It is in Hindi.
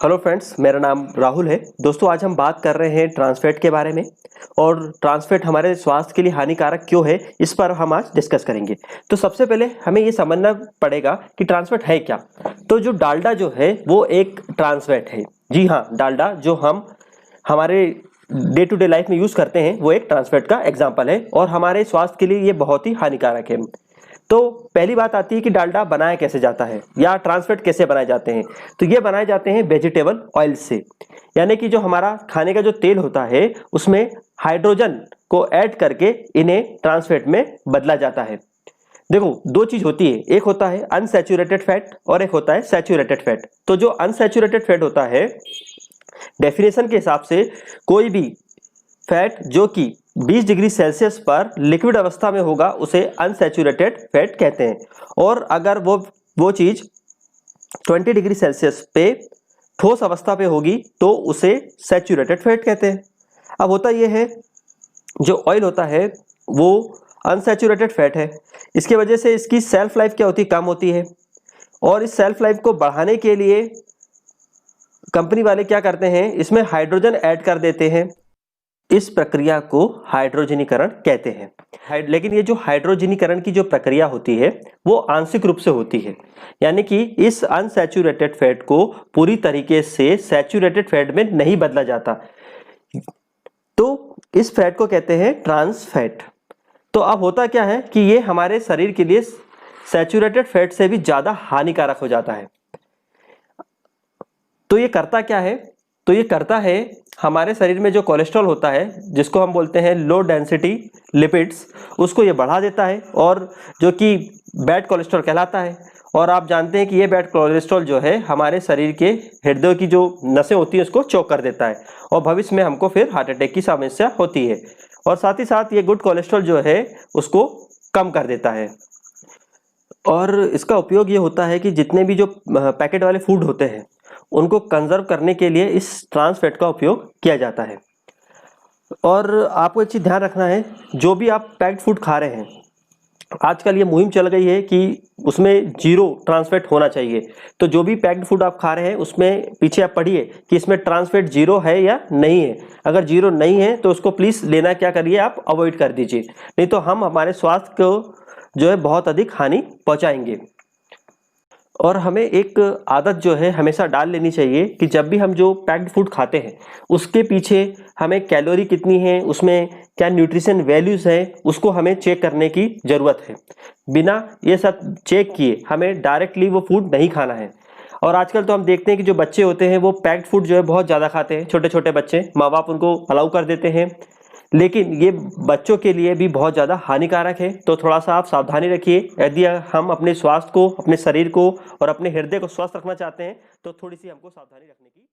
हेलो फ्रेंड्स, मेरा नाम राहुल है। दोस्तों, आज हम बात कर रहे हैं ट्रांस फैट के बारे में और ट्रांस फैट हमारे स्वास्थ्य के लिए हानिकारक क्यों है, इस पर हम आज डिस्कस करेंगे। तो सबसे पहले हमें ये समझना पड़ेगा कि ट्रांस फैट है क्या। तो जो डालडा जो है वो एक ट्रांस फैट है। जी हाँ, डालडा जो हम हमारे डे टू डे लाइफ में यूज करते हैं वो एक ट्रांस फैट का एग्जाम्पल है और हमारे स्वास्थ्य के लिए ये बहुत ही हानिकारक है। तो पहली बात आती है कि डालडा बनाया कैसे जाता है या ट्रांस फैट कैसे बनाए जाते हैं। तो ये बनाए जाते हैं वेजिटेबल ऑयल से, यानी कि जो हमारा खाने का जो तेल होता है उसमें हाइड्रोजन को ऐड करके इन्हें ट्रांस फैट में बदला जाता है। देखो, दो चीज होती है, एक होता है अनसैचुरेटेड फैट और एक होता है सैचुरेटेड फैट। तो जो अनसैचुरेटेड फैट होता है, डेफिनेशन के हिसाब से कोई भी फैट जो कि 20 डिग्री सेल्सियस पर लिक्विड अवस्था में होगा उसे अनसैचुरेटेड फैट कहते हैं। और अगर वो चीज 20 डिग्री सेल्सियस पे ठोस अवस्था पे होगी तो उसे सैचुरेटेड फैट कहते हैं। अब होता यह है, जो ऑयल होता है वो अनसैचुरेटेड फैट है। इसकी वजह से इसकी सेल्फ लाइफ क्या होती है, कम होती है। और इस सेल्फ लाइफ को बढ़ाने के लिए कंपनी वाले क्या करते हैं, इसमें हाइड्रोजन ऐड कर देते हैं। इस प्रक्रिया को हाइड्रोजनीकरण कहते हैं। लेकिन ये जो हाइड्रोजनीकरण की जो प्रक्रिया होती है वो आंशिक रूप से होती है, यानी कि इस अनसैचुरेटेड फैट को पूरी तरीके से सैचुरेटेड फैट में नहीं बदला जाता। तो इस फैट को कहते हैं ट्रांस फैट। तो अब होता क्या है कि ये हमारे शरीर के लिए सैचुरेटेड फैट से भी ज्यादा हानिकारक हो जाता है। तो ये करता क्या है, तो ये करता है हमारे शरीर में जो कोलेस्ट्रॉल होता है, जिसको हम बोलते हैं लो डेंसिटी लिपिड्स, उसको ये बढ़ा देता है और जो कि बैड कोलेस्ट्रॉल कहलाता है। और आप जानते हैं कि ये बैड कोलेस्ट्रॉल जो है हमारे शरीर के हृदय की जो नसें होती हैं उसको चोक कर देता है और भविष्य में हमको फिर हार्ट अटैक की समस्या होती है। और साथ ही साथ ये गुड कोलेस्ट्रॉल जो है उसको कम कर देता है। और इसका उपयोग ये होता है कि जितने भी जो पैकेट वाले फूड होते हैं उनको कंजर्व करने के लिए इस ट्रांस फैट का उपयोग किया जाता है। और आपको एक चीज़ ध्यान रखना है, जो भी आप पैक्ड फूड खा रहे हैं, आजकल ये मुहिम चल गई है कि उसमें जीरो ट्रांस फैट होना चाहिए। तो जो भी पैक्ड फूड आप खा रहे हैं उसमें पीछे आप पढ़िए कि इसमें ट्रांस फैट जीरो है या नहीं है। अगर जीरो नहीं है तो उसको प्लीज़ लेना क्या करिए, आप अवॉइड कर दीजिए, नहीं तो हम हमारे स्वास्थ्य को जो है बहुत अधिक हानि पहुँचाएंगे। और हमें एक आदत जो है हमेशा डाल लेनी चाहिए कि जब भी हम जो पैक्ड फूड खाते हैं उसके पीछे हमें कैलोरी कितनी है, उसमें क्या न्यूट्रिशन वैल्यूज़ है, उसको हमें चेक करने की ज़रूरत है। बिना ये सब चेक किए हमें डायरेक्टली वो फूड नहीं खाना है। और आजकल तो हम देखते हैं कि जो बच्चे होते हैं वो पैक्ड फूड जो है बहुत ज़्यादा खाते हैं। छोटे छोटे बच्चे, माँ बाप उनको अलाउ कर देते हैं, लेकिन ये बच्चों के लिए भी बहुत ज़्यादा हानिकारक है। तो थोड़ा सा आप सावधानी रखिए। यदि हम अपने स्वास्थ्य को, अपने शरीर को और अपने हृदय को स्वस्थ रखना चाहते हैं तो थोड़ी सी हमको सावधानी रखने की